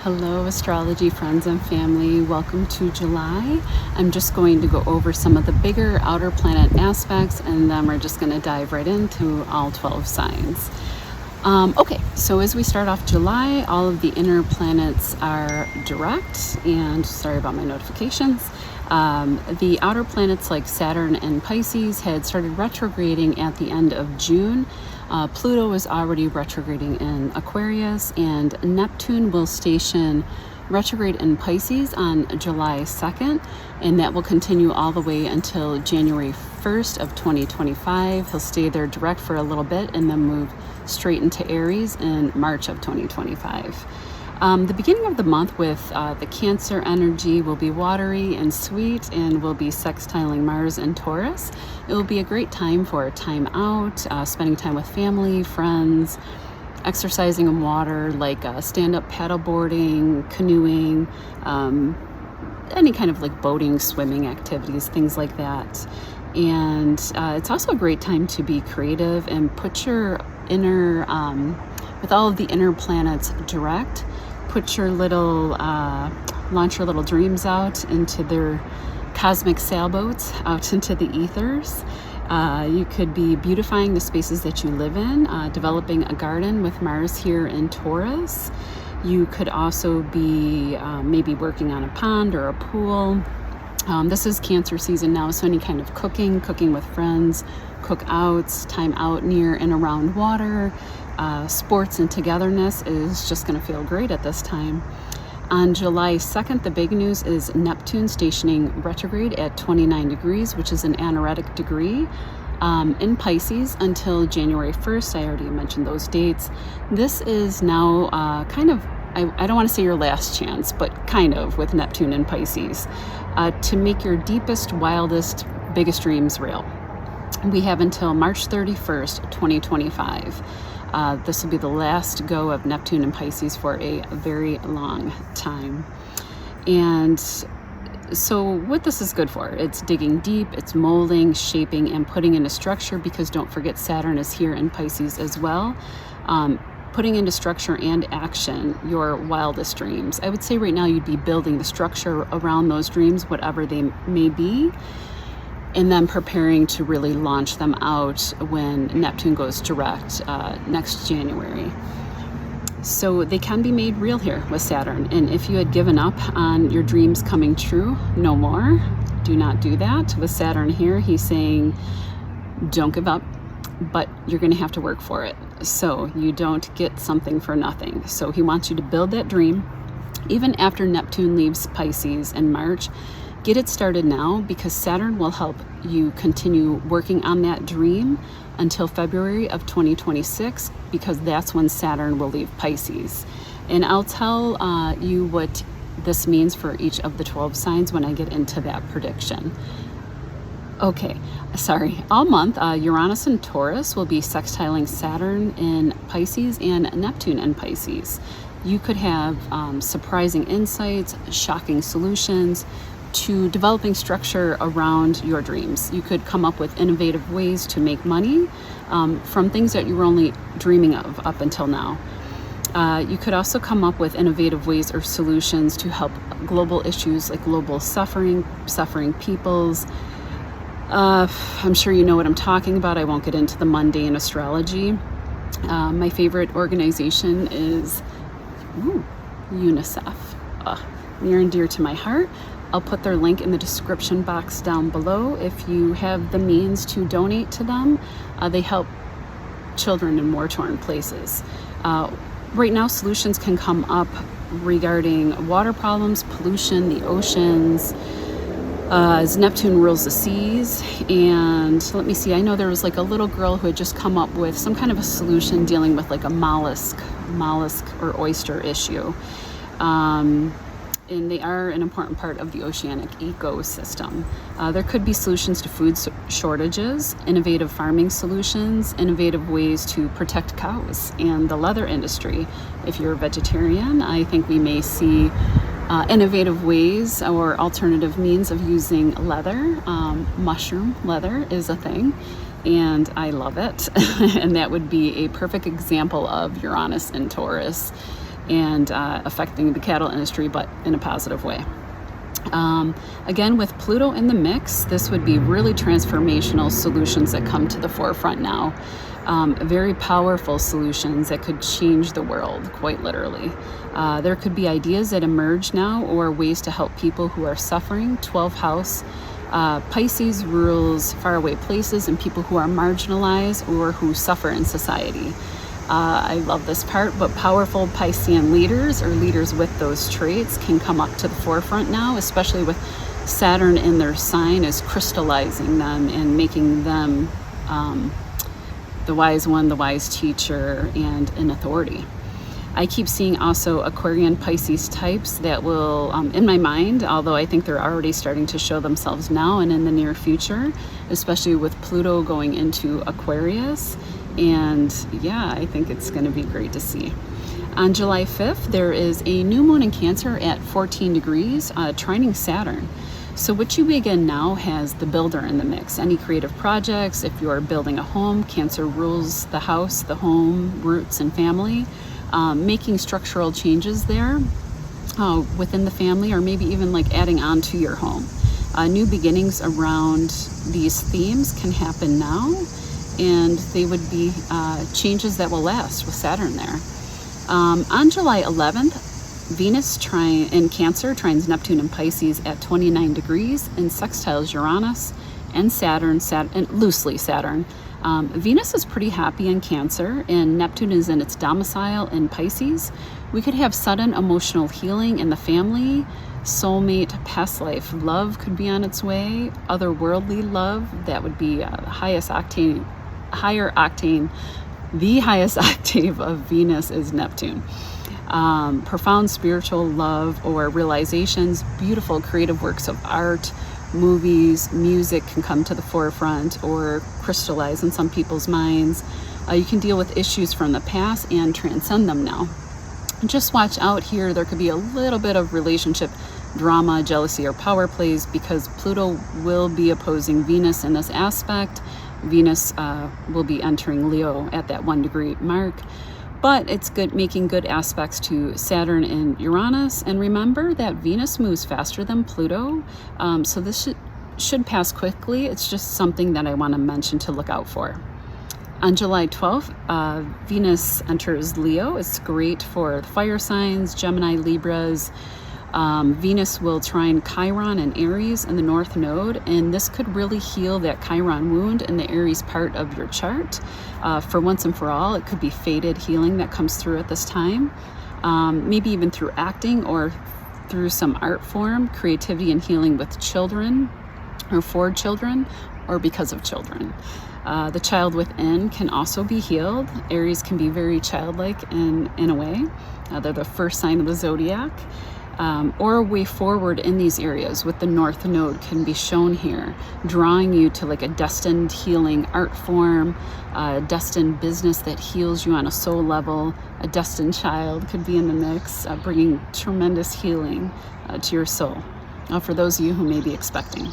Hello, astrology friends and family. Welcome to July. I'm just going to go over some of the bigger outer planet aspects, and then we're just going to dive right into all 12 signs. Okay, so as we start off July, all of the inner planets are direct, and sorry about my notifications. The outer planets like Saturn and Pisces had started retrograding at the end of June. Pluto is already retrograding in Aquarius, and Neptune will station retrograde in Pisces on July 2nd, and that will continue all the way until January 1st of 2025. He'll stay there direct for a little bit and then move straight into Aries in March of 2025. The beginning of the month with the Cancer energy will be watery and sweet, and will be sextiling Mars and Taurus. It will be a great time for time out, spending time with family, friends, exercising in water like stand-up paddleboarding, canoeing, any kind of like boating, swimming activities, things like that. And it's also a great time to be creative and put your inner, with all of the inner planets direct, put your little, launch your little dreams out into their cosmic sailboats, out into the ethers. You could be beautifying the spaces that you live in, developing a garden with Mars here in Taurus. You could also be maybe working on a pond or a pool. This is Cancer season now, so any kind of cooking with friends, cookouts, time out near and around water, sports and togetherness is just going to feel great at this time. On July 2nd, the big news is Neptune stationing retrograde at 29 degrees, which is an anaretic degree, in Pisces until January 1st. I already mentioned those dates. This is now kind of, I don't want to say your last chance, but kind of, with Neptune in Pisces, to make your deepest, wildest, biggest dreams real. We have until March 31st, 2025. This will be the last go of Neptune and Pisces for a very long time. And so what this is good for, it's digging deep, it's molding, shaping, and putting into structure, because don't forget Saturn is here in Pisces as well. Putting into structure and action your wildest dreams. I would say right now you'd be building the structure around those dreams, whatever they may be, and then preparing to really launch them out when Neptune goes direct next January. So they can be made real here with Saturn. And if you had given up on your dreams coming true, no more. Do not do that. With Saturn here, he's saying, don't give up, but you're going to have to work for it. So you don't get something for nothing. So he wants you to build that dream. Even after Neptune leaves Pisces in March, get it started now, because Saturn will help you continue working on that dream until February of 2026, because that's when Saturn will leave Pisces. And I'll tell you what this means for each of the 12 signs when I get into that prediction. Okay, sorry. All month, Uranus and Taurus will be sextiling Saturn in Pisces and Neptune in Pisces. You could have surprising insights, shocking solutions to developing structure around your dreams. You could come up with innovative ways to make money from things that you were only dreaming of up until now. You could also come up with innovative ways or solutions to help global issues like global suffering peoples. I'm sure you know what I'm talking about. I won't get into the mundane astrology. My favorite organization is UNICEF. Near and dear to my heart. I'll put their link in the description box down below if you have the means to donate to them. They help children in war-torn places. Right now, solutions can come up regarding water problems, pollution, the oceans, as Neptune rules the seas. And let me see, I know there was like a little girl who had just come up with some kind of a solution dealing with like a mollusk or oyster issue. And they are an important part of the oceanic ecosystem. There could be solutions to food shortages, innovative farming solutions, innovative ways to protect cows, and the leather industry. If you're a vegetarian, I think we may see innovative ways or alternative means of using leather. Mushroom leather is a thing, and I love it. And that would be a perfect example of Uranus and Taurus. and affecting the cattle industry, but in a positive way. Again, with Pluto in the mix, this would be really transformational solutions that come to the forefront now. Very powerful solutions that could change the world, quite literally. There could be ideas that emerge now or ways to help people who are suffering. 12th house. Pisces rules faraway places and people who are marginalized or who suffer in society. I love this part, but powerful Piscean leaders or leaders with those traits can come up to the forefront now, especially with Saturn in their sign is crystallizing them and making them the wise one, the wise teacher, and an authority. I keep seeing also Aquarian Pisces types that will, in my mind, although I think they're already starting to show themselves now and in the near future, especially with Pluto going into Aquarius. And yeah, I think it's going to be great to see. On July 5th, there is a new moon in Cancer at 14 degrees, trining Saturn. So what you begin now has the builder in the mix. Any creative projects, if you're building a home, Cancer rules the house, the home, roots, and family. Making structural changes there within the family, or maybe even like adding on to your home. New beginnings around these themes can happen now, and they would be changes that will last with Saturn there. On July 11th, Venus in Cancer trines Neptune and Pisces at 29 degrees and sextiles Uranus and Saturn, and loosely Saturn. Venus is pretty happy in Cancer, and Neptune is in its domicile in Pisces. We could have sudden emotional healing in the family, soulmate, past life love could be on its way, otherworldly love that would be the highest octave of Venus is Neptune. Profound spiritual love or realizations, beautiful creative works of art, movies, music can come to the forefront or crystallize in some people's minds. You can deal with issues from the past and transcend them now. Just watch out here. There could be a little bit of relationship drama, jealousy, or power plays because Pluto will be opposing Venus in this aspect. Venus will be entering Leo at that 1 degree mark. But it's good, making good aspects to Saturn and Uranus. And remember that Venus moves faster than Pluto, so this should pass quickly. It's just something that I want to mention to look out for. On July 12th, Venus enters Leo. It's great for the fire signs, Gemini, Libras. Venus will trine Chiron and Aries in the North Node, and this could really heal that Chiron wound in the Aries part of your chart. For once and for all, it could be fated healing that comes through at this time, maybe even through acting or through some art form, creativity and healing with children or for children or because of children. The child within can also be healed. Aries can be very childlike in a way. They're the first sign of the zodiac. Or a way forward in these areas with the North Node can be shown here, drawing you to like a destined healing art form, a destined business that heals you on a soul level. A destined child could be in the mix, bringing tremendous healing to your soul, for those of you who may be expecting.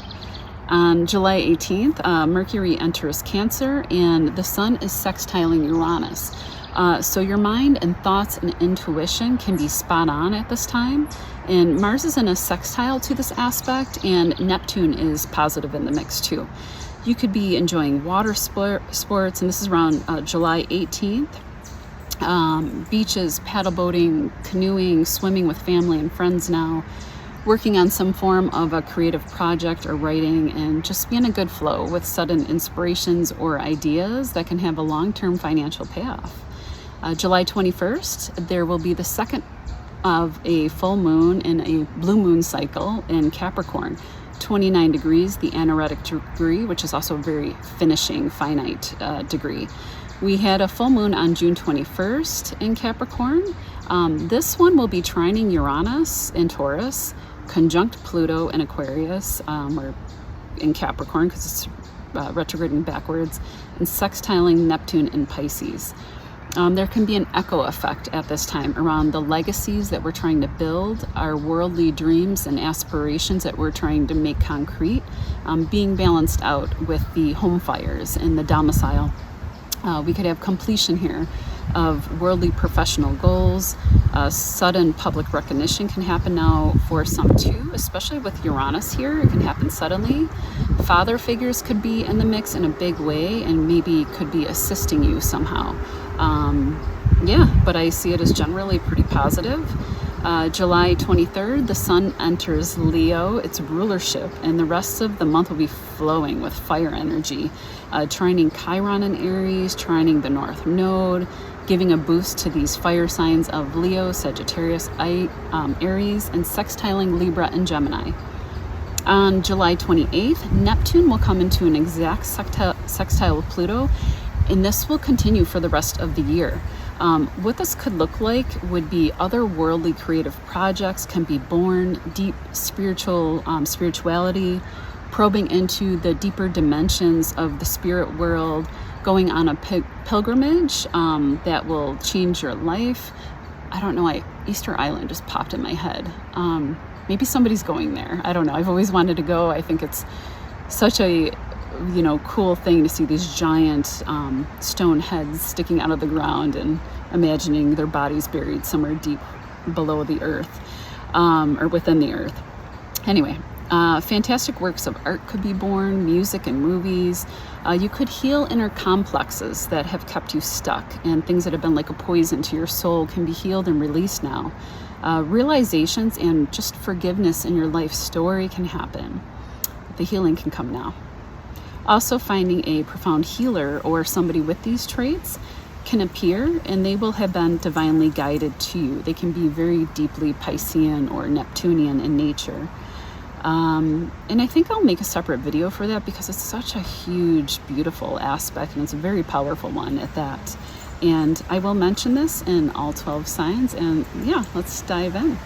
On July 18th, Mercury enters Cancer and the Sun is sextiling Uranus. So your mind and thoughts and intuition can be spot on at this time. And Mars is in a sextile to this aspect, and Neptune is positive in the mix too. You could be enjoying water sports, and this is around July 18th. Beaches, paddle boating, canoeing, swimming with family and friends now. Working on some form of a creative project or writing, and just be in a good flow with sudden inspirations or ideas that can have a long-term financial payoff. July 21st, there will be the second of a full moon in a blue moon cycle in Capricorn. 29 degrees, the anaretic degree, which is also a very finishing, finite degree. We had a full moon on June 21st in Capricorn. This one will be trining Uranus in Taurus, conjunct Pluto in Aquarius, or in Capricorn because it's retrograding backwards, and sextiling Neptune in Pisces. There can be an echo effect at this time around the legacies that we're trying to build, our worldly dreams and aspirations that we're trying to make concrete, being balanced out with the home fires and the domicile. We could have completion here. of worldly professional goals. Sudden public recognition can happen now for some too, especially with Uranus here. It can happen suddenly. Father figures could be in the mix in a big way and maybe could be assisting you somehow. But I see it as generally pretty positive. July 23rd, the sun enters Leo, its rulership, and the rest of the month will be flowing with fire energy, trining Chiron in Aries, trining the North Node, giving a boost to these fire signs of Leo, Sagittarius, Aries, and sextiling Libra and Gemini. On July 28th, Neptune will come into an exact sextile with Pluto, and this will continue for the rest of the year. What this could look like would be otherworldly creative projects can be born, deep spirituality, probing into the deeper dimensions of the spirit world, going on a pilgrimage that will change your life. I don't know, Easter Island just popped in my head. Maybe somebody's going there. I don't know. I've always wanted to go. I think it's such a cool thing to see these giant stone heads sticking out of the ground and imagining their bodies buried somewhere deep below the earth or within the earth. Anyway, fantastic works of art could be born, music and movies. You could heal inner complexes that have kept you stuck, and things that have been like a poison to your soul can be healed and released now. Realizations and just forgiveness in your life story can happen. The healing can come now. Also, finding a profound healer or somebody with these traits can appear, and they will have been divinely guided to you. They can be very deeply Piscean or Neptunian in nature. And I think I'll make a separate video for that because it's such a huge, beautiful aspect, and it's a very powerful one at that. And I will mention this in all 12 signs, and let's dive in.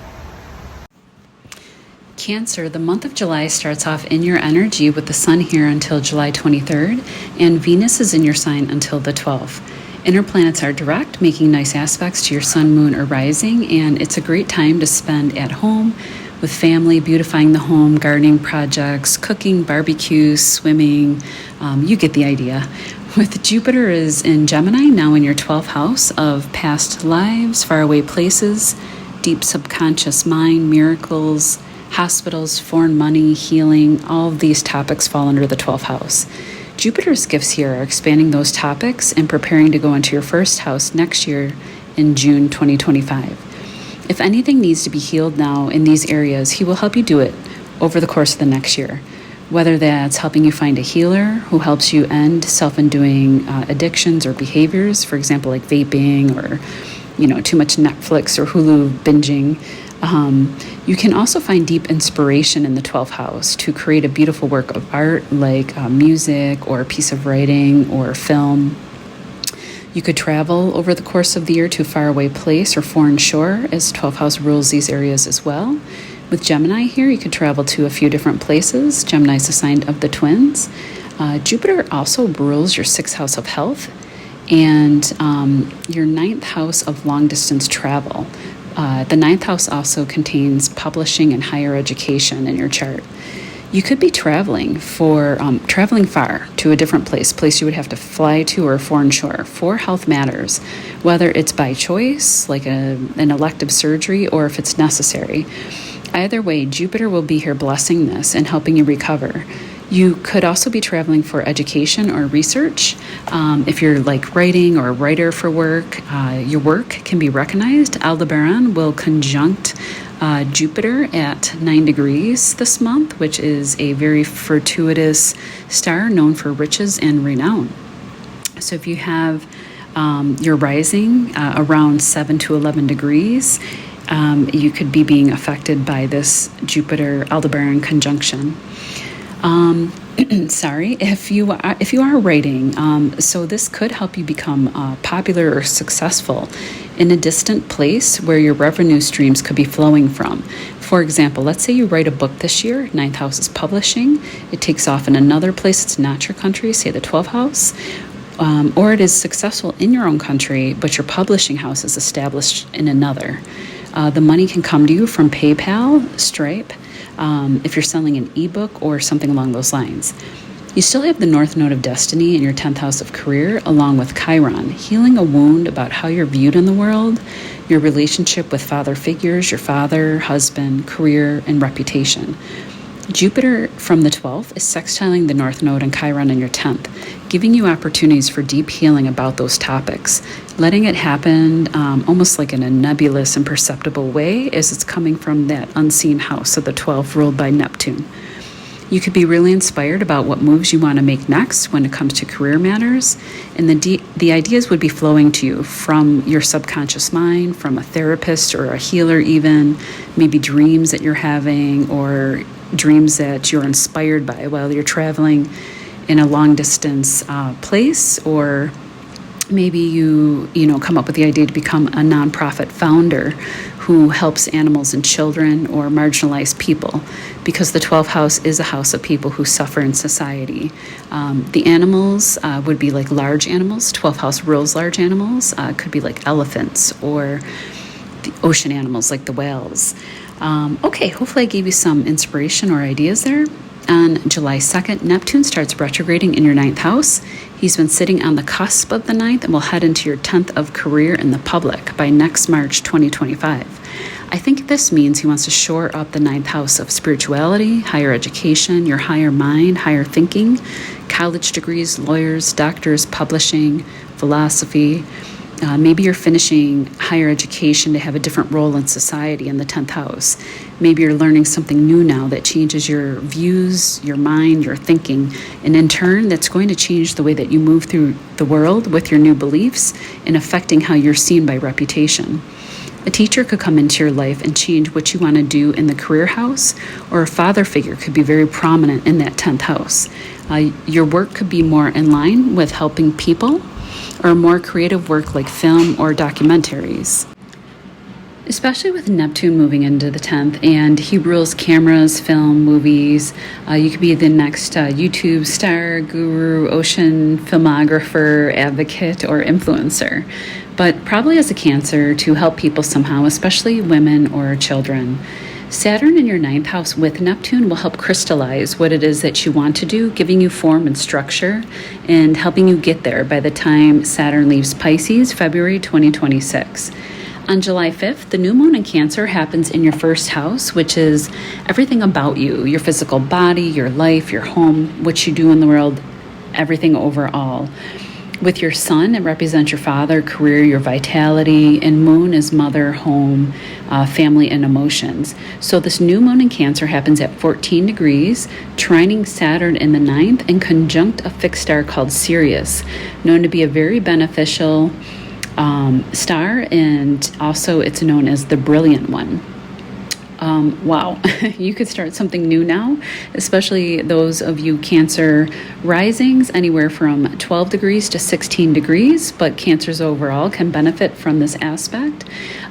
Cancer, the month of July starts off in your energy with the sun here until July 23rd, and Venus is in your sign until the 12th. Inner planets are direct, making nice aspects to your sun, moon, or rising, and it's a great time to spend at home with family, beautifying the home, gardening projects, cooking, barbecues, swimming. You get the idea. With Jupiter is in Gemini, now in your 12th house of past lives, faraway places, deep subconscious mind, miracles, hospitals, foreign money, healing, all of these topics fall under the 12th house. Jupiter's gifts here are expanding those topics and preparing to go into your first house next year in June 2025. If anything needs to be healed now in these areas, he will help you do it over the course of the next year. Whether that's helping you find a healer who helps you end self-undoing addictions or behaviors, for example, like vaping or too much Netflix or Hulu binging. You can also find deep inspiration in the 12th house to create a beautiful work of art like music or a piece of writing or film. You could travel over the course of the year to a faraway place or foreign shore, as 12th house rules these areas as well. With Gemini here, you could travel to a few different places. Gemini is the sign of the twins. Jupiter also rules your 6th house of health and your 9th house of long-distance travel. The 9th house also contains publishing and higher education in your chart. You could be traveling far to a different place you would have to fly to, or a foreign shore for health matters, whether it's by choice, like an elective surgery, or if it's necessary. Either way, Jupiter will be here blessing this and helping you recover. You could also be traveling for education or research. If you're like writing or a writer for work, your work can be recognized. Aldebaran will conjunct Jupiter at 9 degrees this month, which is a very fortuitous star known for riches and renown. So if you have your rising around 7 to 11 degrees, you could be being affected by this Jupiter-Aldebaran conjunction. Sorry, if you are writing, so this could help you become popular or successful in a distant place where your revenue streams could be flowing from. For example, let's say you write a book this year, 9th house is publishing, it takes off in another place, it's not your country, say the 12th house, or it is successful in your own country, but your publishing house is established in another. The money can come to you from PayPal, Stripe, if you're selling an ebook or something along those lines. You still have the North Node of Destiny in your 10th house of career, along with Chiron, healing a wound about how you're viewed in the world, your relationship with father figures, your father, husband, career, and reputation. Jupiter from the 12th is sextiling the North Node and Chiron in your 10th, giving you opportunities for deep healing about those topics, letting it happen almost like in a nebulous and perceptible way as it's coming from that unseen house of the 12th ruled by Neptune. You could be really inspired about what moves you want to make next when it comes to career matters, and the ideas would be flowing to you from your subconscious mind, from a therapist or a healer even, maybe dreams that you're having or dreams that you're inspired by while you're traveling in a long distance place, or maybe you come up with the idea to become a nonprofit founder who helps animals and children or marginalized people, because the 12th house is a house of people who suffer in society. The animals would be like large animals. 12th house rules large animals. Could be like elephants or the ocean animals like the whales. Okay, hopefully I gave you some inspiration or ideas there. On July 2nd, Neptune starts retrograding in your 9th house. He's been sitting on the cusp of the 9th and will head into your 10th of career in the public by next March 2025. I think this means he wants to shore up the 9th house of spirituality, higher education, your higher mind, higher thinking, college degrees, lawyers, doctors, publishing, philosophy. Maybe you're finishing higher education to have a different role in society in the 10th house. Maybe you're learning something new now that changes your views, your mind, your thinking. And in turn, that's going to change the way that you move through the world with your new beliefs and affecting how you're seen by reputation. A teacher could come into your life and change what you want to do in the career house, or a father figure could be very prominent in that 10th house. Your work could be more in line with helping people, or more creative work like film or documentaries. Especially with Neptune moving into the 10th, and he rules cameras, film, movies. You could be the next YouTube star, guru, ocean filmographer, advocate, or influencer. But probably as a Cancer to help people somehow, especially women or children. Saturn in your 9th house with Neptune will help crystallize what it is that you want to do, giving you form and structure and helping you get there by the time Saturn leaves Pisces, February 2026. On July 5th, the new moon in Cancer happens in your 1st house, which is everything about you, your physical body, your life, your home, what you do in the world, everything overall. With your sun, it represents your father, career, your vitality, and moon is mother, home, family, and emotions. So this new moon in Cancer happens at 14 degrees, trining Saturn in the 9th, and conjunct a fixed star called Sirius, known to be a very beneficial star, and also it's known as the brilliant one. Wow, you could start something new now, especially those of you Cancer risings, anywhere from 12 degrees to 16 degrees, but Cancers overall can benefit from this aspect.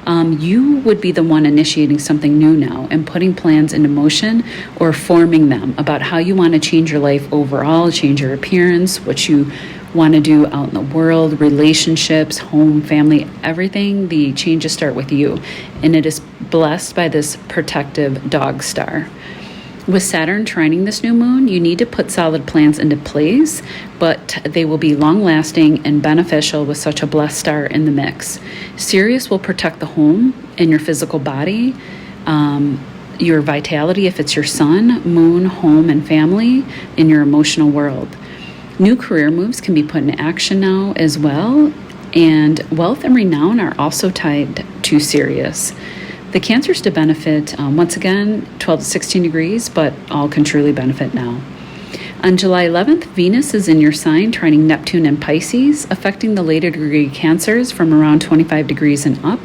You would be the one initiating something new now and putting plans into motion or forming them about how you want to change your life overall, change your appearance, what you want to do out in the world, relationships, home, family, everything. The changes start with you, and it is blessed by this protective dog star. With Saturn trining this new moon, you need to put solid plans into place, but they will be long-lasting and beneficial with such a blessed star in the mix. Sirius will protect the home and your physical body, your vitality if it's your sun, moon, home, and family, in your emotional world. New career moves can be put into action now as well, and wealth and renown are also tied to Sirius. The Cancers to benefit, once again, 12 to 16 degrees, but all can truly benefit now. On July 11th, Venus is in your sign, trining Neptune and Pisces, affecting the later degree Cancers from around 25 degrees and up.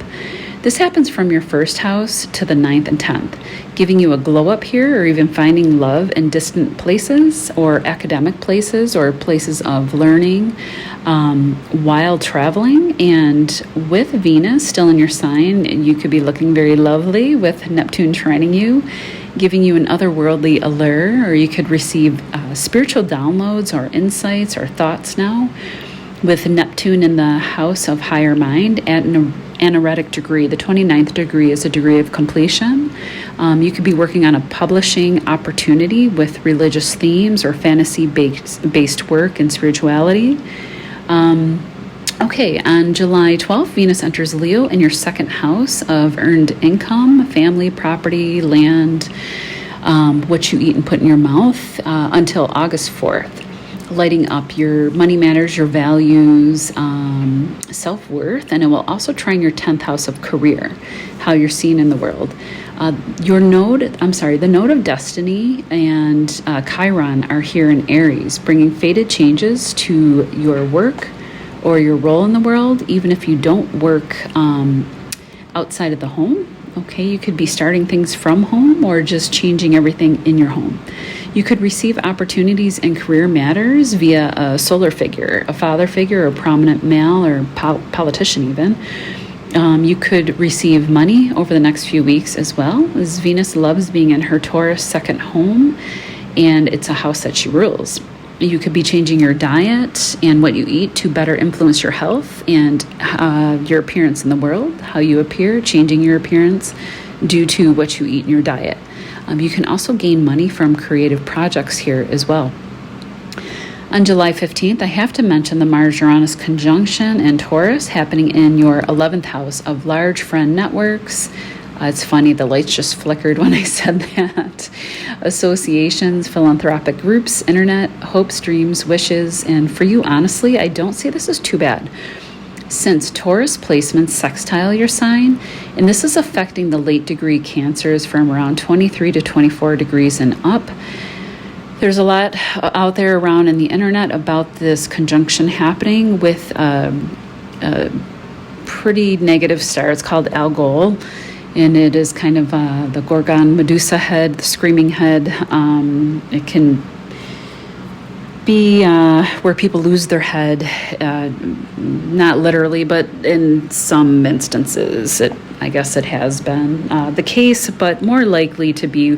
This happens from your 1st house to the 9th and 10th, giving you a glow up here, or even finding love in distant places or academic places or places of learning while traveling. And with Venus still in your sign, you could be looking very lovely with Neptune trining you, giving you an otherworldly allure, or you could receive spiritual downloads or insights or thoughts now. With Neptune in the house of higher mind at an anaretic degree. The 29th degree is a degree of completion. You could be working on a publishing opportunity with religious themes or fantasy-based work and spirituality. Okay, on July 12th, Venus enters Leo in your second house of earned income, family, property, land, what you eat and put in your mouth, until August 4th, lighting up your money matters, your values, self-worth, and it will also trine your 10th house of career, how you're seen in the world. The node of destiny and Chiron are here in Aries, bringing fated changes to your work or your role in the world, even if you don't work outside of the home. Okay, you could be starting things from home or just changing everything in your home. You could receive opportunities in career matters via a solar figure, a father figure, a prominent male, or politician even. You could receive money over the next few weeks as well, as Venus loves being in her Taurus second home, and it's a house that she rules. You could be changing your diet and what you eat to better influence your health and your appearance in the world, how you appear, changing your appearance due to what you eat in your diet. You can also gain money from creative projects here as well. On July 15th, I have to mention the Mars-Uranus conjunction in Taurus happening in your 11th house of large friend networks. It's funny, the lights just flickered when I said that. Associations, philanthropic groups, internet, hopes, dreams, wishes, and for you, honestly, I don't see this as too bad. Since Taurus placements sextile your sign, and this is affecting the late degree Cancers from around 23 to 24 degrees and up. There's a lot out there around in the internet about this conjunction happening with a pretty negative star. It's called Algol. And it is kind of the Gorgon Medusa head, the screaming head. It can be where people lose their head, not literally, but in some instances, I guess it has been the case, but more likely to be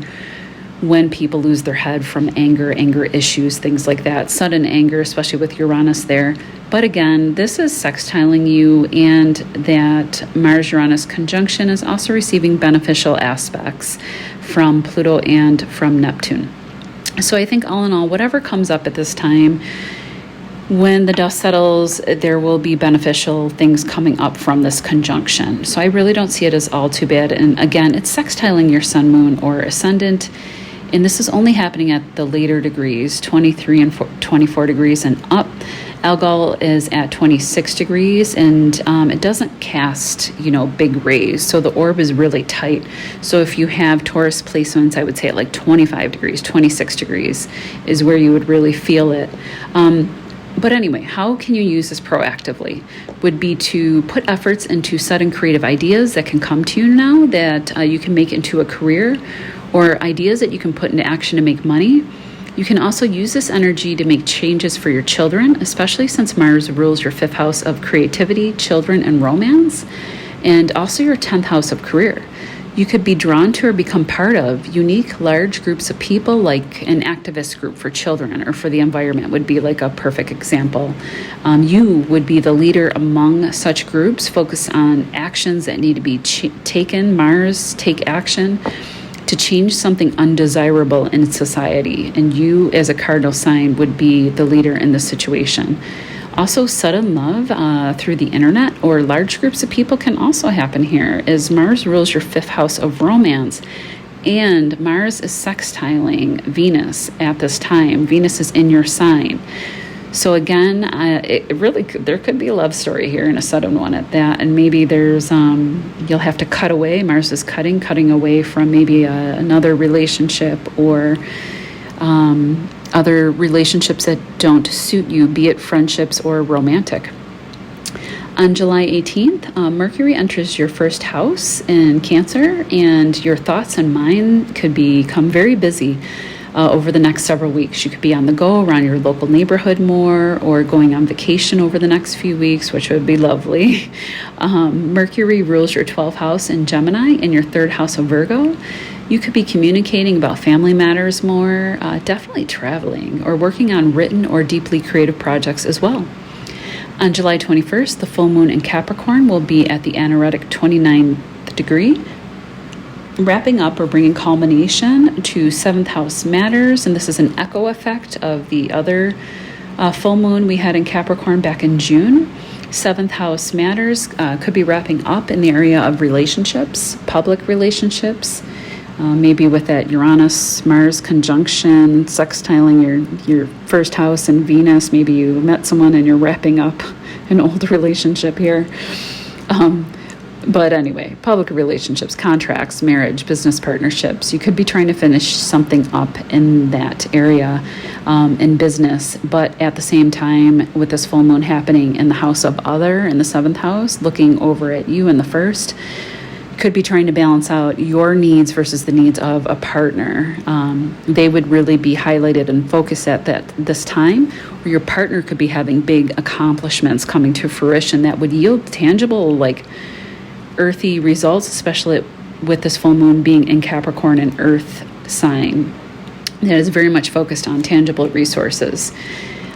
when people lose their head from anger issues, things like that, sudden anger, especially with Uranus there. But again, this is sextiling you, and that Mars-Uranus conjunction is also receiving beneficial aspects from Pluto and from Neptune. So I think all in all, whatever comes up at this time, when the dust settles, there will be beneficial things coming up from this conjunction. So I really don't see it as all too bad. And again, it's sextiling your sun, moon, or ascendant. And this is only happening at the later degrees, 23 and 24 degrees and up. Algol is at 26 degrees, and it doesn't cast, big rays. So the orb is really tight. So if you have Taurus placements, I would say at like 25 degrees, 26 degrees is where you would really feel it. But anyway, how can you use this proactively? Would be to put efforts into sudden creative ideas that can come to you now that you can make into a career, or ideas that you can put into action to make money. You can also use this energy to make changes for your children, especially since Mars rules your 5th house of creativity, children, and romance, and also your 10th house of career. You could be drawn to or become part of unique, large groups of people, like an activist group for children or for the environment would be like a perfect example. You would be the leader among such groups, focus on actions that need to be taken. Mars, take action to change something undesirable in society, and you as a cardinal sign would be the leader in this situation. Also, sudden love through the internet or large groups of people can also happen here, as Mars rules your 5th house of romance, and Mars is sextiling Venus at this time. Venus is in your sign. So again, there could be a love story here and a sudden one at that. And maybe there's, you'll have to cut away. Mars is cutting away from maybe another relationship or other relationships that don't suit you, be it friendships or romantic. On July 18th, Mercury enters your 1st house in Cancer, and your thoughts and mind could become very busy over the next several weeks. You could be on the go around your local neighborhood more, or going on vacation over the next few weeks, which would be lovely. Mercury rules your 12th house in Gemini and your 3rd house of Virgo. You could be communicating about family matters more, definitely traveling, or working on written or deeply creative projects as well. On July 21st, the full moon in Capricorn will be at the anaretic 29th degree. wrapping up or bringing culmination to 7th house matters. And this is an echo effect of the other full moon we had in Capricorn back in June. 7th house matters could be wrapping up in the area of relationships, public relationships, maybe with that Uranus-Mars conjunction, sextiling your first house and Venus. Maybe you met someone and you're wrapping up an old relationship here. But anyway, public relationships, contracts, marriage, business partnerships. You could be trying to finish something up in that area in business, but at the same time, with this full moon happening in the house of other, in the 7th house, looking over at you in the first, could be trying to balance out your needs versus the needs of a partner. They would really be highlighted and focused at this time, or your partner could be having big accomplishments coming to fruition that would yield tangible, like earthy results, especially with this full moon being in Capricorn, an earth sign that is very much focused on tangible resources.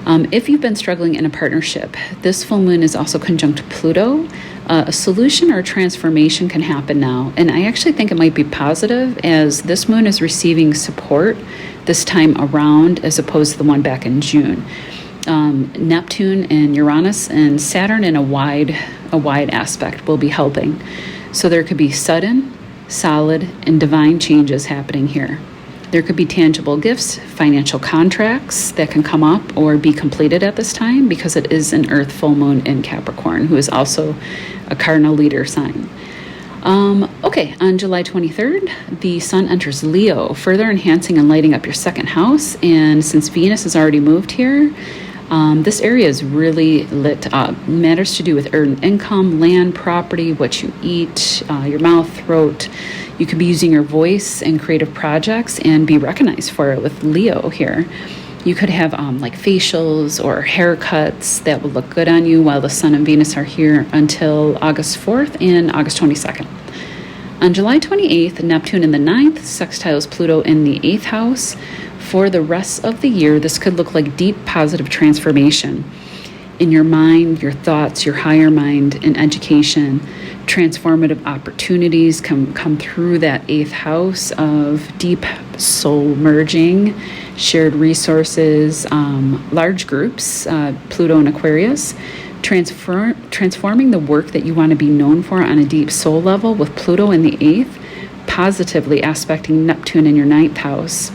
If you've been struggling in a partnership, this full moon is also conjunct Pluto. A solution or transformation can happen now. And I actually think it might be positive, as this moon is receiving support this time around as opposed to the one back in June. Neptune and Uranus and Saturn in a wide aspect will be helping. So there could be sudden, solid, and divine changes happening here. There could be tangible gifts, financial contracts that can come up or be completed at this time, because it is an earth full moon in Capricorn, who is also a cardinal leader sign. Okay, on July 23rd, the sun enters Leo, further enhancing and lighting up your 2nd house. And since Venus has already moved here, this area is really lit up. Matters to do with earned income, land, property, what you eat, your mouth, throat. You could be using your voice in creative projects and be recognized for it with Leo here. You could have like facials or haircuts that will look good on you while the Sun and Venus are here until August 4th and August 22nd. On July 28th, Neptune in the 9th sextiles Pluto in the 8th house. For the rest of the year, this could look like deep positive transformation in your mind, your thoughts, your higher mind, in education. Transformative opportunities come through that 8th house of deep soul merging, shared resources, large groups, Pluto and Aquarius, transforming the work that you want to be known for on a deep soul level with Pluto in the 8th, positively aspecting Neptune in your 9th house,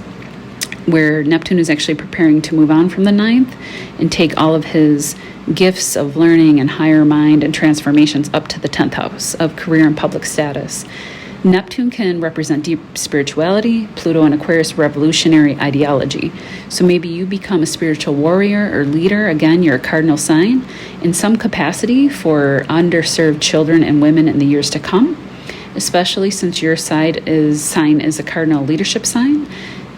where Neptune is actually preparing to move on from the 9th and take all of his gifts of learning and higher mind and transformations up to the 10th house of career and public status. Neptune can represent deep spirituality, Pluto and Aquarius revolutionary ideology. So maybe you become a spiritual warrior or leader, again, you're a cardinal sign, in some capacity for underserved children and women in the years to come, especially since your sign is a cardinal leadership sign.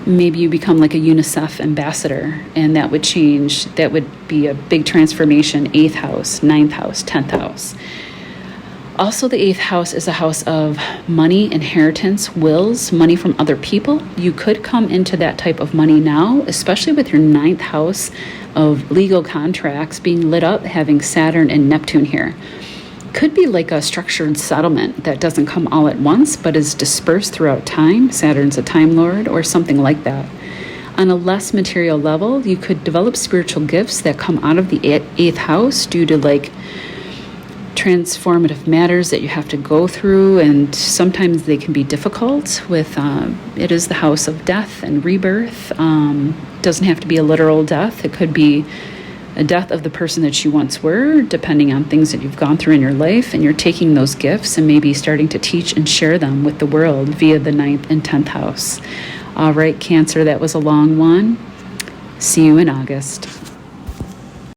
Maybe you become like a UNICEF ambassador, and that would change. That would be a big transformation. 8th house, 9th house, 10th house. Also, the 8th house is a house of money, inheritance, wills, money from other people. You could come into that type of money now, especially with your 9th house of legal contracts being lit up, having Saturn and Neptune here. Could be like a structured settlement that doesn't come all at once, but is dispersed throughout time. Saturn's a time lord, or something like that. On a less material level, you could develop spiritual gifts that come out of the 8th house due to like transformative matters that you have to go through, and sometimes they can be difficult with it is the house of death and rebirth. Doesn't have to be a literal death. It could be a death of the person that you once were, depending on things that you've gone through in your life, and you're taking those gifts and maybe starting to teach and share them with the world via the 9th and 10th house. All right, Cancer, that was a long one. See you in August.